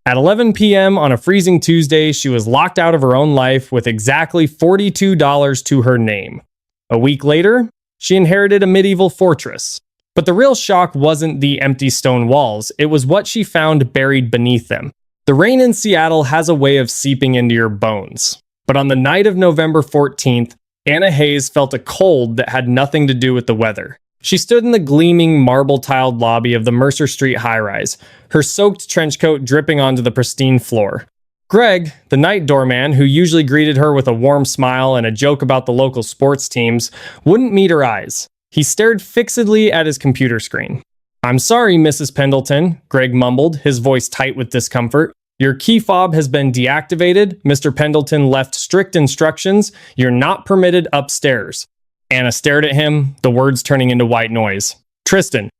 At 11 p.m. on a freezing Tuesday, she was locked out of her own life with exactly $42 to her name. A week later, she inherited a medieval fortress. But the real shock wasn't the empty stone walls, it was what she found buried beneath them. The rain in Seattle has a way of seeping into your bones. But on the night of November 14th, Anna Hayes felt a cold that had nothing to do with the weather. She stood in the gleaming marble-tiled lobby of the Mercer Street high-rise, her soaked trench coat dripping onto the pristine floor. Greg, the night doorman, who usually greeted her with a warm smile and a joke about the local sports teams, wouldn't meet her eyes. He stared fixedly at his computer screen. "I'm sorry, Mrs. Pendleton," Greg mumbled, his voice tight with discomfort. "Your key fob has been deactivated. Mr. Pendleton left strict instructions. You're not permitted upstairs." Anna stared at him, the words turning into white noise. Tristan,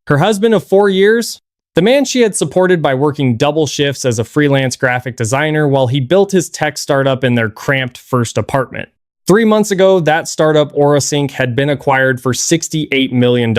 her husband of 4 years, the man she had supported by working double shifts as a freelance graphic designer while he built his tech startup in their cramped first apartment. 3 months ago, that startup, AuraSync, had been acquired for $68 million.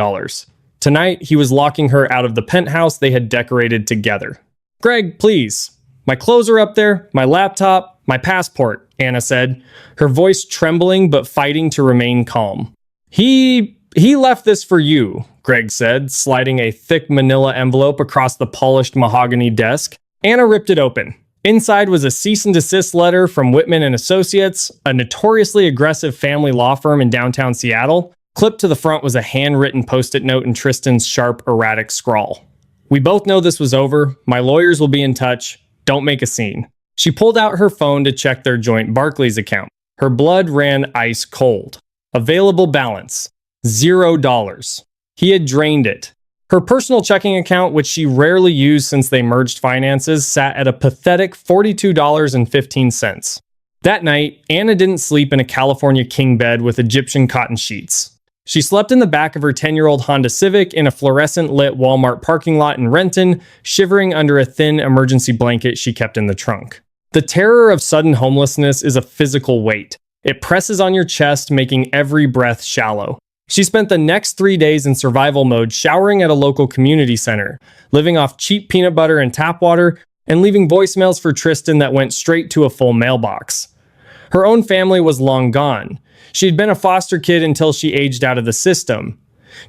Tonight, he was locking her out of the penthouse they had decorated together. "Greg, please. My clothes are up there, my laptop, my passport," Anna said, her voice trembling but fighting to remain calm. He left this for you," Greg said, sliding a thick manila envelope across the polished mahogany desk. Anna ripped it open. Inside was a cease and desist letter from Whitman and Associates, a notoriously aggressive family law firm in downtown Seattle. Clipped to the front was a handwritten post-it note in Tristan's sharp, erratic scrawl. "We both know this was over. My lawyers will be in touch. Don't make a scene." She pulled out her phone to check their joint Barclays account. Her blood ran ice cold. Available balance, $0. He had drained it. Her personal checking account, which she rarely used since they merged finances, sat at a pathetic $42.15. That night, Anna didn't sleep in a California king bed with Egyptian cotton sheets. She slept in the back of her 10-year-old Honda Civic in a fluorescent-lit Walmart parking lot in Renton, shivering under a thin emergency blanket she kept in the trunk. The terror of sudden homelessness is a physical weight. It presses on your chest, making every breath shallow. She spent the next 3 days in survival mode, showering at a local community center, living off cheap peanut butter and tap water, and leaving voicemails for Tristan that went straight to a full mailbox. Her own family was long gone. She had been a foster kid until she aged out of the system.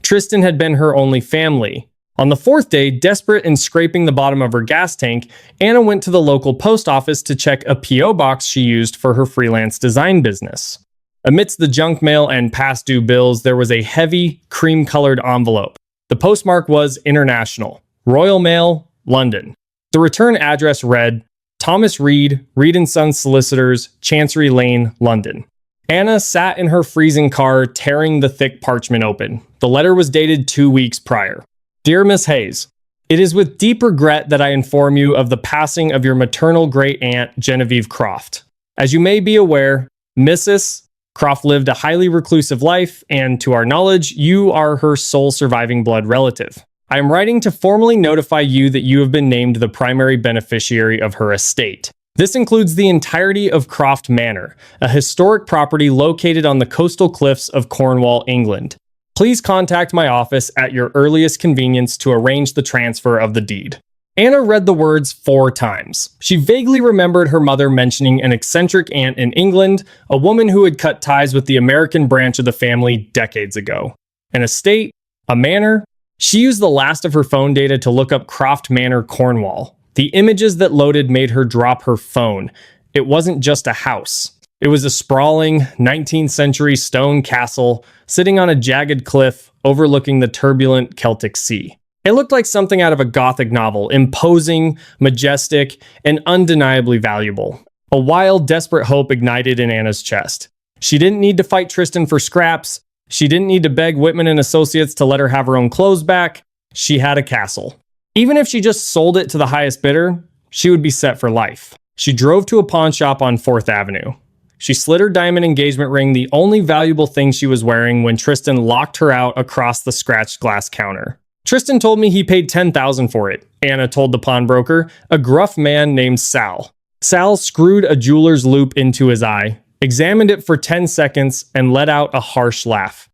Tristan had been her only family. On the 4th day, desperate and scraping the bottom of her gas tank, Anna went to the local post office to check a P.O. box she used for her freelance design business. Amidst the junk mail and past due bills, there was a heavy, cream-colored envelope. The postmark was International, Royal Mail, London. The return address read, Thomas Reed, Reed & Sons Solicitors, Chancery Lane, London. Anna sat in her freezing car, tearing the thick parchment open. The letter was dated 2 weeks prior. Dear Miss Hayes, it is with deep regret that I inform you of the passing of your maternal great-aunt, Genevieve Croft. As you may be aware, Mrs. Croft lived a highly reclusive life, and to our knowledge, you are her sole surviving blood relative. I am writing to formally notify you that you have been named the primary beneficiary of her estate. This includes the entirety of Croft Manor, a historic property located on the coastal cliffs of Cornwall, England. Please contact my office at your earliest convenience to arrange the transfer of the deed. Anna read the words 4 times. She vaguely remembered her mother mentioning an eccentric aunt in England, a woman who had cut ties with the American branch of the family decades ago. An estate? A manor? She used the last of her phone data to look up Croft Manor, Cornwall. The images that loaded made her drop her phone. It wasn't just a house. It was a sprawling, 19th century stone castle sitting on a jagged cliff overlooking the turbulent Celtic Sea. It looked like something out of a Gothic novel, imposing, majestic, and undeniably valuable. A wild, desperate hope ignited in Anna's chest. She didn't need to fight Tristan for scraps. She didn't need to beg Whitman and Associates to let her have her own clothes back. She had a castle. Even if she just sold it to the highest bidder, she would be set for life. She drove to a pawn shop on 4th Avenue. She slid her diamond engagement ring, the only valuable thing she was wearing, when Tristan locked her out across the scratched glass counter. Tristan told me he paid $10,000 for it, Anna told the pawnbroker, a gruff man named Sal. Sal screwed a jeweler's loop into his eye, examined it for 10 seconds, and let out a harsh laugh.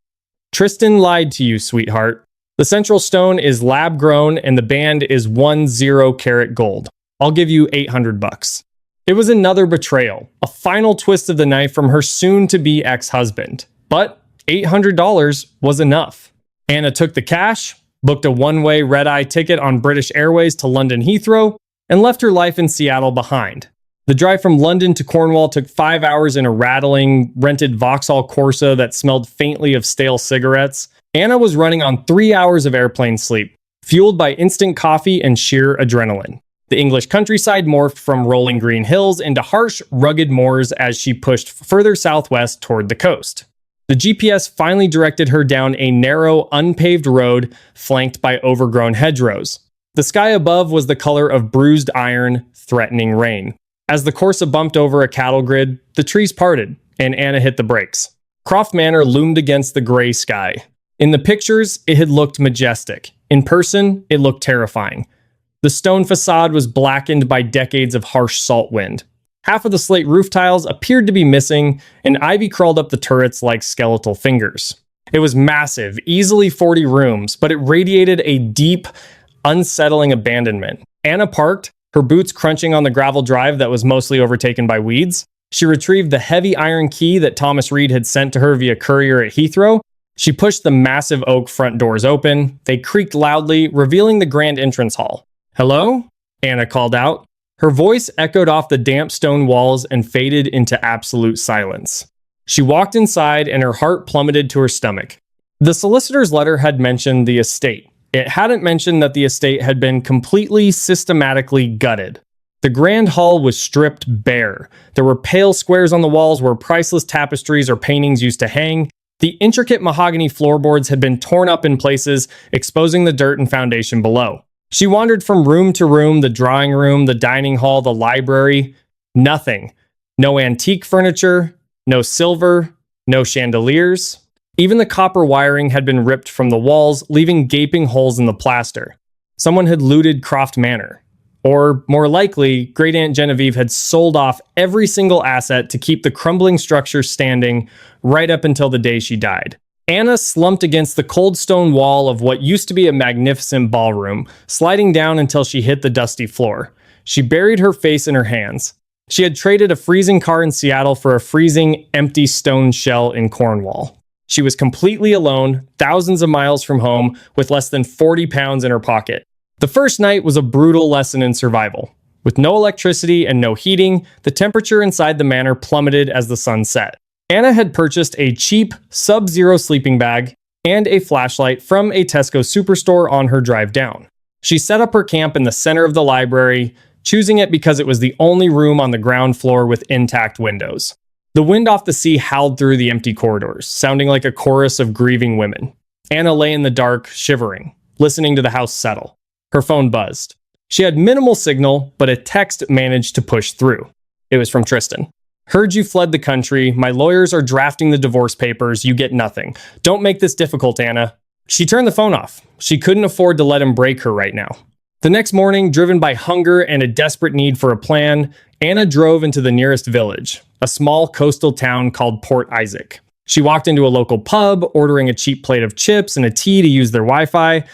Tristan lied to you, sweetheart. The central stone is lab-grown and the band is 10 karat gold. I'll give you $800. It was another betrayal, a final twist of the knife from her soon-to-be ex-husband. But $800 was enough. Anna took the cash, booked a one-way red-eye ticket on British Airways to London Heathrow, and left her life in Seattle behind. The drive from London to Cornwall took 5 hours in a rattling, rented Vauxhall Corsa that smelled faintly of stale cigarettes. Anna was running on 3 hours of airplane sleep, fueled by instant coffee and sheer adrenaline. The English countryside morphed from rolling green hills into harsh, rugged moors as she pushed further southwest toward the coast. The GPS finally directed her down a narrow, unpaved road flanked by overgrown hedgerows. The sky above was the color of bruised iron, threatening rain. As the Corsa bumped over a cattle grid, the trees parted, and Anna hit the brakes. Croft Manor loomed against the gray sky. In the pictures, it had looked majestic. In person, it looked terrifying. The stone facade was blackened by decades of harsh salt wind. Half of the slate roof tiles appeared to be missing, and ivy crawled up the turrets like skeletal fingers. It was massive, easily 40 rooms, but it radiated a deep, unsettling abandonment. Anna parked, her boots crunching on the gravel drive that was mostly overtaken by weeds. She retrieved the heavy iron key that Thomas Reed had sent to her via courier at Heathrow. She pushed the massive oak front doors open. They creaked loudly, revealing the grand entrance hall. "Hello?" Anna called out. Her voice echoed off the damp stone walls and faded into absolute silence. She walked inside and her heart plummeted to her stomach. The solicitor's letter had mentioned the estate. It hadn't mentioned that the estate had been completely, systematically gutted. The grand hall was stripped bare. There were pale squares on the walls where priceless tapestries or paintings used to hang. The intricate mahogany floorboards had been torn up in places, exposing the dirt and foundation below. She wandered from room to room, the drawing room, the dining hall, the library. Nothing. No antique furniture, no silver, no chandeliers. Even the copper wiring had been ripped from the walls, leaving gaping holes in the plaster. Someone had looted Croft Manor. Or, more likely, Great Aunt Genevieve had sold off every single asset to keep the crumbling structure standing right up until the day she died. Anna slumped against the cold stone wall of what used to be a magnificent ballroom, sliding down until she hit the dusty floor. She buried her face in her hands. She had traded a freezing car in Seattle for a freezing, empty stone shell in Cornwall. She was completely alone, thousands of miles from home, with less than 40 pounds in her pocket. The first night was a brutal lesson in survival. With no electricity and no heating, the temperature inside the manor plummeted as the sun set. Anna had purchased a cheap, sub-zero sleeping bag and a flashlight from a Tesco superstore on her drive down. She set up her camp in the center of the library, choosing it because it was the only room on the ground floor with intact windows. The wind off the sea howled through the empty corridors, sounding like a chorus of grieving women. Anna lay in the dark, shivering, listening to the house settle. Her phone buzzed. She had minimal signal, but a text managed to push through. It was from Tristan. "Heard you fled the country. My lawyers are drafting the divorce papers. You get nothing. Don't make this difficult, Anna." She turned the phone off. She couldn't afford to let him break her right now. The next morning, driven by hunger and a desperate need for a plan, Anna drove into the nearest village, a small coastal town called Port Isaac. She walked into a local pub, ordering a cheap plate of chips and a tea to use their Wi-Fi.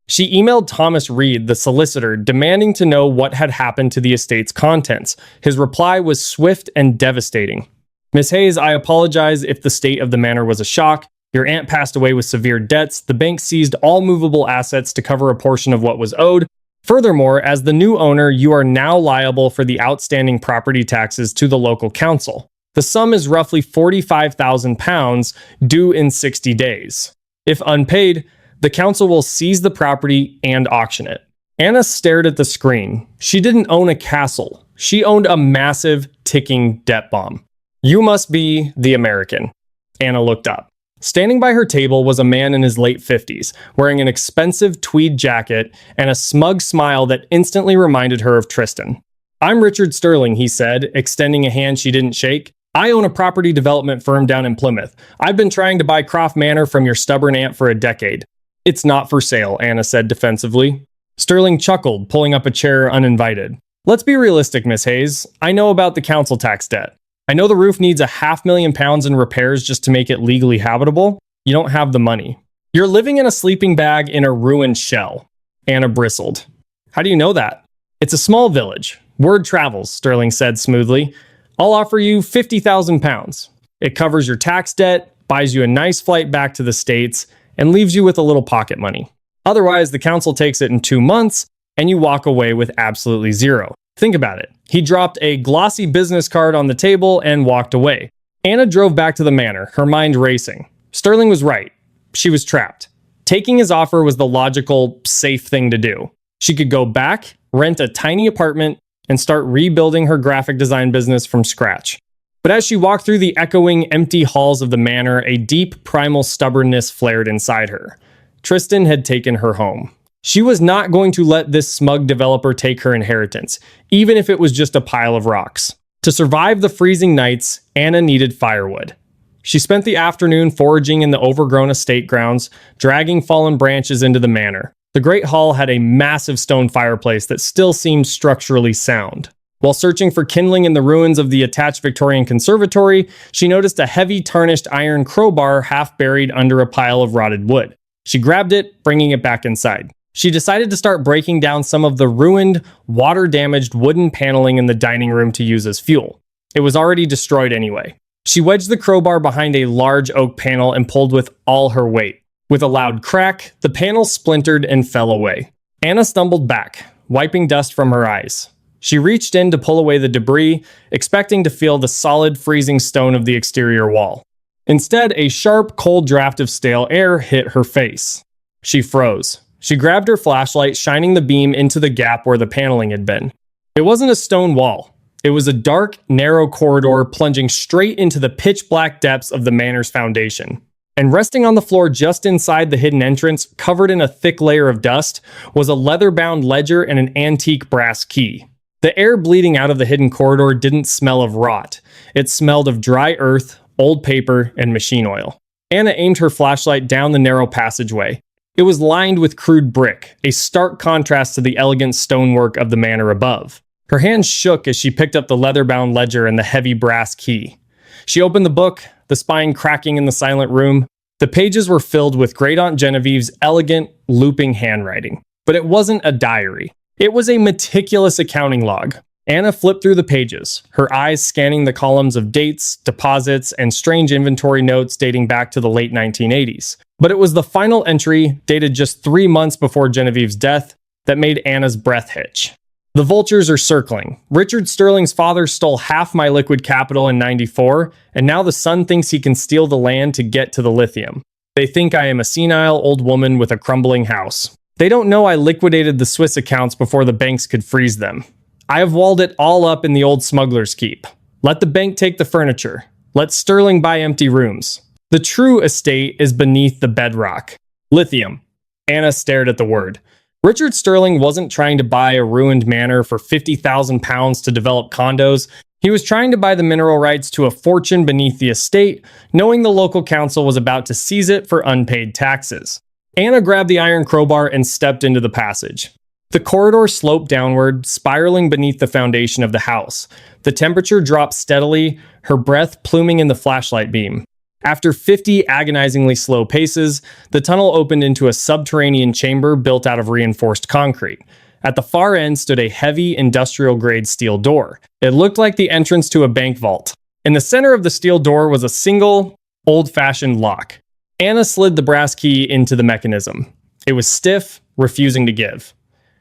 She emailed Thomas Reed, the solicitor, demanding to know what had happened to the estate's contents. His reply was swift and devastating. "Miss Hayes, I apologize if the state of the manor was a shock. Your aunt passed away with severe debts. The bank seized all movable assets to cover a portion of what was owed. Furthermore, as the new owner, you are now liable for the outstanding property taxes to the local council. The sum is roughly £45,000, due in 60 days. If unpaid, the council will seize the property and auction it." Anna stared at the screen. She didn't own a castle. She owned a massive, ticking debt bomb. "You must be the American." Anna looked up. Standing by her table was a man in his late 50s, wearing an expensive tweed jacket and a smug smile that instantly reminded her of Tristan. "I'm Richard Sterling," he said, extending a hand she didn't shake. "I own a property development firm down in Plymouth. I've been trying to buy Croft Manor from your stubborn aunt for a decade." "It's not for sale," Anna said defensively. Sterling chuckled, pulling up a chair uninvited. "Let's be realistic, Miss Hayes. I know about the council tax debt. I know the roof needs £500,000 in repairs just to make it legally habitable. You don't have the money. You're living in a sleeping bag in a ruined shell." Anna bristled. "How do you know that?" "It's a small village. Word travels, Sterling said smoothly. I'll offer you 50,000 pounds. It covers your tax debt, buys you a nice flight back to the States, and leaves you with a little pocket money. Otherwise, the council takes it in 2 months, and you walk away with absolutely zero. Think about it. He dropped a glossy business card on the table and walked away. Anna drove back to the manor, her mind racing. Sterling was right. She was trapped. Taking his offer was the logical, safe thing to do. She could go back, rent a tiny apartment, and start rebuilding her graphic design business from scratch. But as she walked through the echoing, empty halls of the manor, a deep, primal stubbornness flared inside her. Tristan had taken her home. She was not going to let this smug developer take her inheritance, even if it was just a pile of rocks. To survive the freezing nights, Anna needed firewood. She spent the afternoon foraging in the overgrown estate grounds, dragging fallen branches into the manor. The Great Hall had a massive stone fireplace that still seemed structurally sound. While searching for kindling in the ruins of the attached Victorian conservatory, she noticed a heavy tarnished iron crowbar half buried under a pile of rotted wood. She grabbed it, bringing it back inside. She decided to start breaking down some of the ruined, water-damaged wooden paneling in the dining room to use as fuel. It was already destroyed anyway. She wedged the crowbar behind a large oak panel and pulled with all her weight. With a loud crack, the panel splintered and fell away. Anna stumbled back, wiping dust from her eyes. She reached in to pull away the debris, expecting to feel the solid, freezing stone of the exterior wall. Instead, a sharp, cold draft of stale air hit her face. She froze. She grabbed her flashlight, shining the beam into the gap where the paneling had been. It wasn't a stone wall. It was a dark, narrow corridor plunging straight into the pitch-black depths of the manor's foundation. And resting on the floor just inside the hidden entrance, covered in a thick layer of dust, was a leather-bound ledger and an antique brass key. The air bleeding out of the hidden corridor didn't smell of rot. It smelled of dry earth, old paper, and machine oil. Anna aimed her flashlight down the narrow passageway. It was lined with crude brick, a stark contrast to the elegant stonework of the manor above. Her hands shook as she picked up the leather-bound ledger and the heavy brass key. She opened the book, the spine cracking in the silent room. The pages were filled with Great Aunt Genevieve's elegant, looping handwriting. But it wasn't a diary. It was a meticulous accounting log. Anna flipped through the pages, her eyes scanning the columns of dates, deposits, and strange inventory notes dating back to the late 1980s. But it was the final entry, dated just 3 months before Genevieve's death, that made Anna's breath hitch. The vultures are circling. Richard Sterling's father stole half my liquid capital in '94, and now the son thinks he can steal the land to get to the lithium. They think I am a senile old woman with a crumbling house. They don't know I liquidated the Swiss accounts before the banks could freeze them. I have walled it all up in the old smuggler's keep. Let the bank take the furniture. Let Sterling buy empty rooms. The true estate is beneath the bedrock. Lithium. Anna stared at the word. Richard Sterling wasn't trying to buy a ruined manor for 50,000 pounds to develop condos. He was trying to buy the mineral rights to a fortune beneath the estate, knowing the local council was about to seize it for unpaid taxes. Anna grabbed the iron crowbar and stepped into the passage. The corridor sloped downward, spiraling beneath the foundation of the house. The temperature dropped steadily, her breath pluming in the flashlight beam. After 50 agonizingly slow paces, the tunnel opened into a subterranean chamber built out of reinforced concrete. At the far end stood a heavy, industrial-grade steel door. It looked like the entrance to a bank vault. In the center of the steel door was a single, old-fashioned lock. Anna slid the brass key into the mechanism. It was stiff, refusing to give.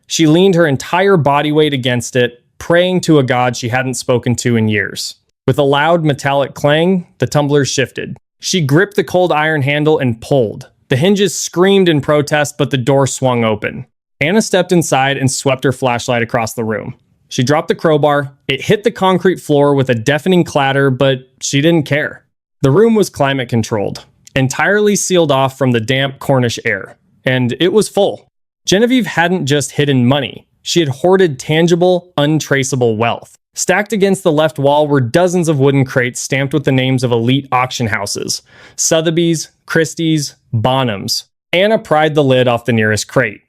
She leaned her entire body weight against it, praying to a god she hadn't spoken to in years. With a loud metallic clang, the tumbler shifted. She gripped the cold iron handle and pulled. The hinges screamed in protest, but the door swung open. Anna stepped inside and swept her flashlight across the room. She dropped the crowbar. It hit the concrete floor with a deafening clatter, but she didn't care. The room was climate controlled, entirely sealed off from the damp Cornish air. And it was full. Genevieve hadn't just hidden money. She had hoarded tangible, untraceable wealth. Stacked against the left wall were dozens of wooden crates stamped with the names of elite auction houses. Sotheby's, Christie's, Bonhams. Anna pried the lid off the nearest crate.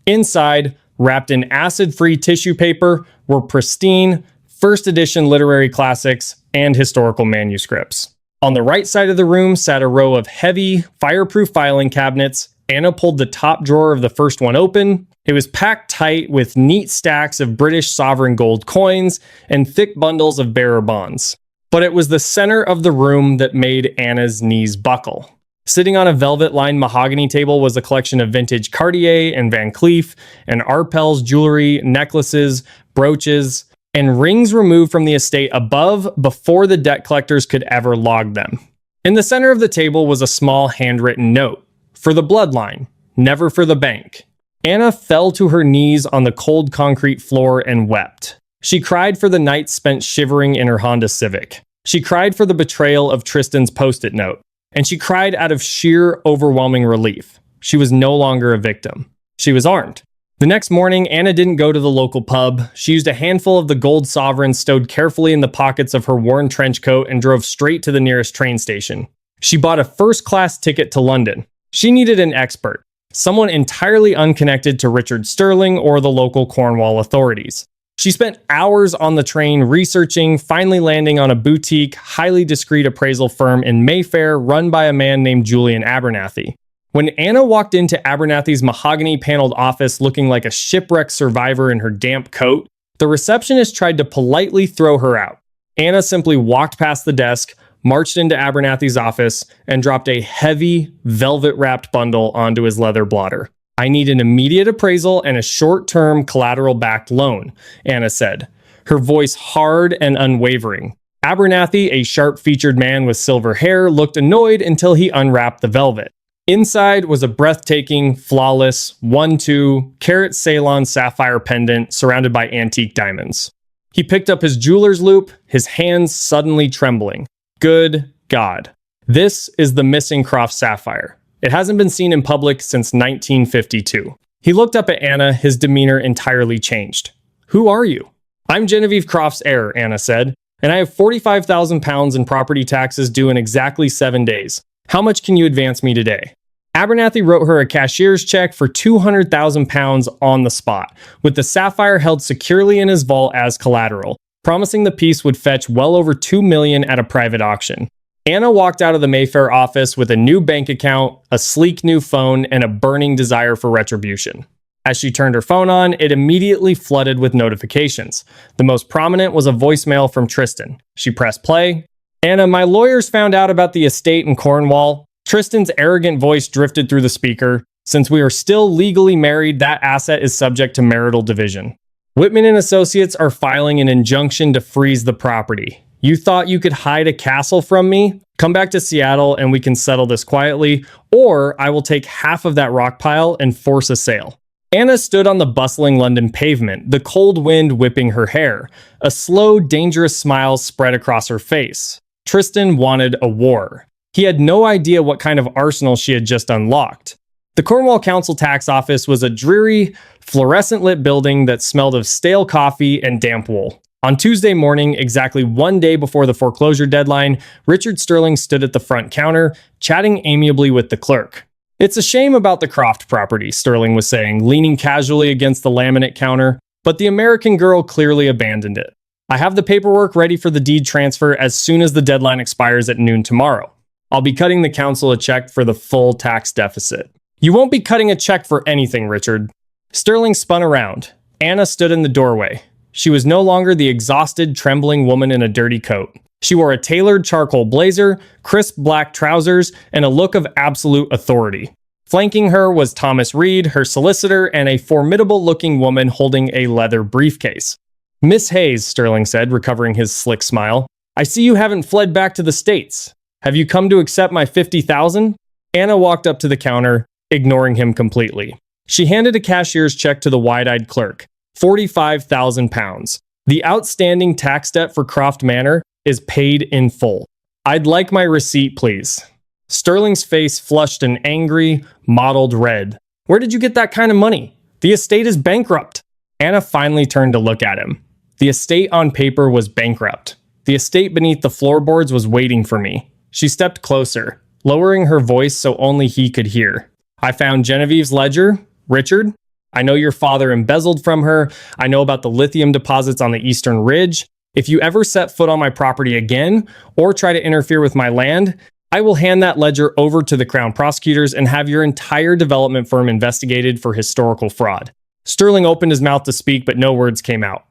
Inside, wrapped in acid-free tissue paper, were pristine, first-edition literary classics and historical manuscripts. On the right side of the room sat a row of heavy, fireproof filing cabinets. Anna pulled the top drawer of the first one open. It was packed tight with neat stacks of British sovereign gold coins and thick bundles of bearer bonds. But it was the center of the room that made Anna's knees buckle. Sitting on a velvet-lined mahogany table was a collection of vintage Cartier and Van Cleef and Arpels jewelry, necklaces, brooches, and rings removed from the estate above before the debt collectors could ever log them. In the center of the table was a small handwritten note. For the bloodline, never for the bank. Anna fell to her knees on the cold concrete floor and wept. She cried for the nights spent shivering in her Honda Civic. She cried for the betrayal of Tristan's post-it note. And she cried out of sheer, overwhelming relief. She was no longer a victim. She was armed. The next morning, Anna didn't go to the local pub. She used a handful of the gold sovereigns stowed carefully in the pockets of her worn trench coat and drove straight to the nearest train station. She bought a first-class ticket to London. She needed an expert, someone entirely unconnected to Richard Sterling or the local Cornwall authorities. She spent hours on the train researching, finally landing on a boutique, highly discreet appraisal firm in Mayfair run by a man named Julian Abernathy. When Anna walked into Abernathy's mahogany-paneled office looking like a shipwrecked survivor in her damp coat, the receptionist tried to politely throw her out. Anna simply walked past the desk, marched into Abernathy's office, and dropped a heavy, velvet-wrapped bundle onto his leather blotter. I need an immediate appraisal and a short-term collateral-backed loan, Anna said, her voice hard and unwavering. Abernathy, a sharp-featured man with silver hair, looked annoyed until he unwrapped the velvet. Inside was a breathtaking, flawless, 1-2 carat Ceylon sapphire pendant surrounded by antique diamonds. He picked up his jeweler's loop, his hands suddenly trembling. Good God. This is the missing Croft sapphire. It hasn't been seen in public since 1952. He looked up at Anna, his demeanor entirely changed. Who are you? I'm Genevieve Croft's heir, Anna said, and I have £45,000 in property taxes due in exactly 7 days. How much can you advance me today? Abernathy wrote her a cashier's check for £200,000 on the spot, with the sapphire held securely in his vault as collateral, promising the piece would fetch well over $2 million at a private auction. Anna walked out of the Mayfair office with a new bank account, a sleek new phone, and a burning desire for retribution. As she turned her phone on, it immediately flooded with notifications. The most prominent was a voicemail from Tristan. She pressed play. Anna, my lawyers found out about the estate in Cornwall. Tristan's arrogant voice drifted through the speaker. Since we are still legally married, that asset is subject to marital division. Whitman and Associates are filing an injunction to freeze the property. You thought you could hide a castle from me? Come back to Seattle and we can settle this quietly, or I will take half of that rock pile and force a sale. Anna stood on the bustling London pavement, the cold wind whipping her hair. A slow, dangerous smile spread across her face. Tristan wanted a war. He had no idea what kind of arsenal she had just unlocked. The Cornwall Council Tax Office was a dreary, fluorescent-lit building that smelled of stale coffee and damp wool. On Tuesday morning, exactly 1 day before the foreclosure deadline, Richard Sterling stood at the front counter, chatting amiably with the clerk. It's a shame about the Croft property, Sterling was saying, leaning casually against the laminate counter, but the American girl clearly abandoned it. I have the paperwork ready for the deed transfer as soon as the deadline expires at noon tomorrow. I'll be cutting the council a check for the full tax deficit. You won't be cutting a check for anything, Richard. Sterling spun around. Anna stood in the doorway. She was no longer the exhausted, trembling woman in a dirty coat. She wore a tailored charcoal blazer, crisp black trousers, and a look of absolute authority. Flanking her was Thomas Reed, her solicitor, and a formidable-looking woman holding a leather briefcase. Miss Hayes, Sterling said, recovering his slick smile, I see you haven't fled back to the States. Have you come to accept my $50,000? Anna walked up to the counter, ignoring him completely. She handed a cashier's check to the wide-eyed clerk. £45,000. The outstanding tax debt for Croft Manor is paid in full. I'd like my receipt, please. Sterling's face flushed an angry, mottled red. Where did you get that kind of money? The estate is bankrupt. Anna finally turned to look at him. The estate on paper was bankrupt. The estate beneath the floorboards was waiting for me. She stepped closer, lowering her voice so only he could hear. I found Genevieve's ledger. Richard, I know your father embezzled from her. I know about the lithium deposits on the Eastern Ridge. If you ever set foot on my property again, or try to interfere with my land, I will hand that ledger over to the Crown prosecutors and have your entire development firm investigated for historical fraud. Sterling opened his mouth to speak, but no words came out.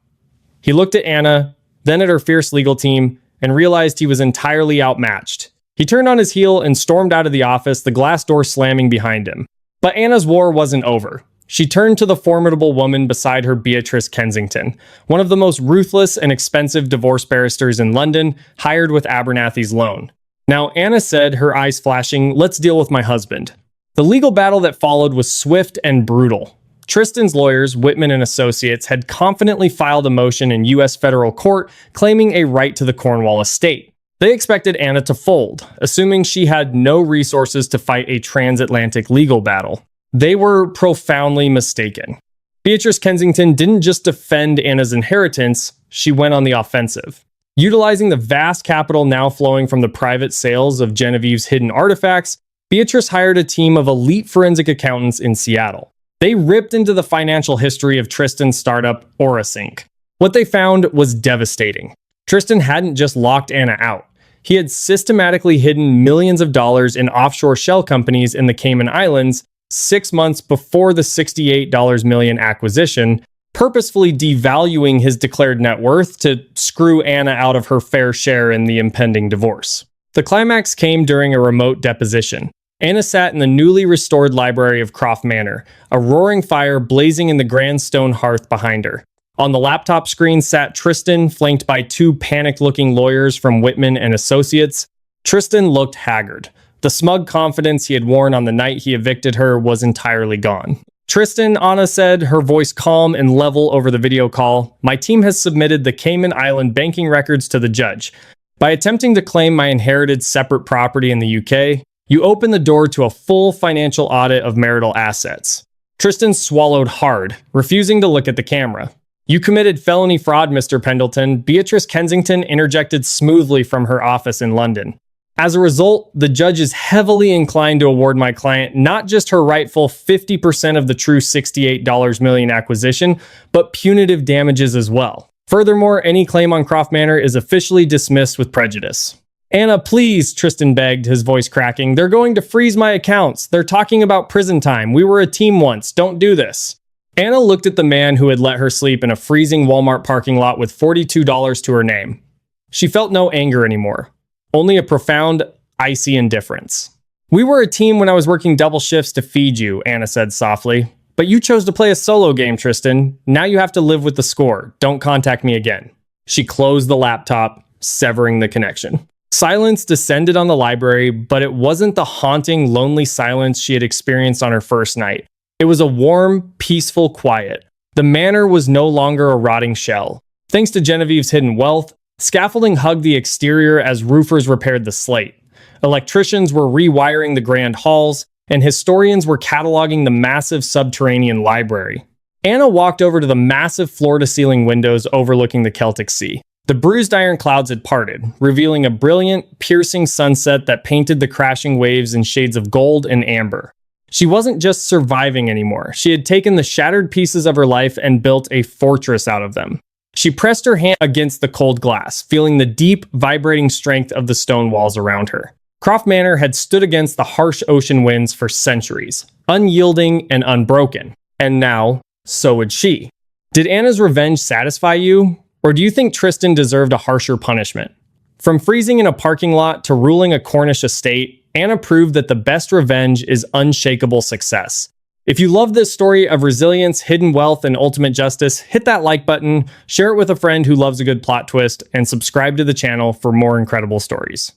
He looked at Anna, then at her fierce legal team, and realized he was entirely outmatched. He turned on his heel and stormed out of the office, the glass door slamming behind him. But Anna's war wasn't over. She turned to the formidable woman beside her, Beatrice Kensington, one of the most ruthless and expensive divorce barristers in London, hired with Abernathy's loan. Now, Anna said, her eyes flashing, "Let's deal with my husband." The legal battle that followed was swift and brutal. Tristan's lawyers, Whitman and Associates, had confidently filed a motion in U.S. federal court claiming a right to the Cornwall estate. They expected Anna to fold, assuming she had no resources to fight a transatlantic legal battle. They were profoundly mistaken. Beatrice Kensington didn't just defend Anna's inheritance, she went on the offensive. Utilizing the vast capital now flowing from the private sales of Genevieve's hidden artifacts, Beatrice hired a team of elite forensic accountants in Seattle. They ripped into the financial history of Tristan's startup, Orasync. What they found was devastating. Tristan hadn't just locked Anna out. He had systematically hidden millions of dollars in offshore shell companies in the Cayman Islands 6 months before the $68 million acquisition, purposefully devaluing his declared net worth to screw Anna out of her fair share in the impending divorce. The climax came during a remote deposition. Anna sat in the newly restored library of Croft Manor, a roaring fire blazing in the grand stone hearth behind her. On the laptop screen sat Tristan, flanked by two panicked-looking lawyers from Whitman and Associates. Tristan looked haggard. The smug confidence he had worn on the night he evicted her was entirely gone. "Tristan," Anna said, her voice calm and level over the video call, "my team has submitted the Cayman Island banking records to the judge. By attempting to claim my inherited separate property in the UK, you open the door to a full financial audit of marital assets." Tristan swallowed hard, refusing to look at the camera. "You committed felony fraud, Mr. Pendleton," Beatrice Kensington interjected smoothly from her office in London. "As a result, the judge is heavily inclined to award my client not just her rightful 50% of the true $68 million acquisition, but punitive damages as well. Furthermore, any claim on Croft Manor is officially dismissed with prejudice." "Anna, please," Tristan begged, his voice cracking. "They're going to freeze my accounts. They're talking about prison time. We were a team once. Don't do this." Anna looked at the man who had let her sleep in a freezing Walmart parking lot with $42 to her name. She felt no anger anymore, only a profound, icy indifference. "We were a team when I was working double shifts to feed you," Anna said softly. "But you chose to play a solo game, Tristan. Now you have to live with the score. Don't contact me again." She closed the laptop, severing the connection. Silence descended on the library, but it wasn't the haunting, lonely silence she had experienced on her first night. It was a warm, peaceful quiet. The manor was no longer a rotting shell. Thanks to Genevieve's hidden wealth, scaffolding hugged the exterior as roofers repaired the slate. Electricians were rewiring the grand halls, and historians were cataloging the massive subterranean library. Anna walked over to the massive floor-to-ceiling windows overlooking the Celtic Sea. The bruised iron clouds had parted, revealing a brilliant, piercing sunset that painted the crashing waves in shades of gold and amber. She wasn't just surviving anymore. She had taken the shattered pieces of her life and built a fortress out of them. She pressed her hand against the cold glass, feeling the deep, vibrating strength of the stone walls around her. Croft Manor had stood against the harsh ocean winds for centuries, unyielding and unbroken. And now, so would she. Did Anna's revenge satisfy you? Or do you think Tristan deserved a harsher punishment? From freezing in a parking lot to ruling a Cornish estate, Anna proved that the best revenge is unshakable success. If you love this story of resilience, hidden wealth, and ultimate justice, hit that like button, share it with a friend who loves a good plot twist, and subscribe to the channel for more incredible stories.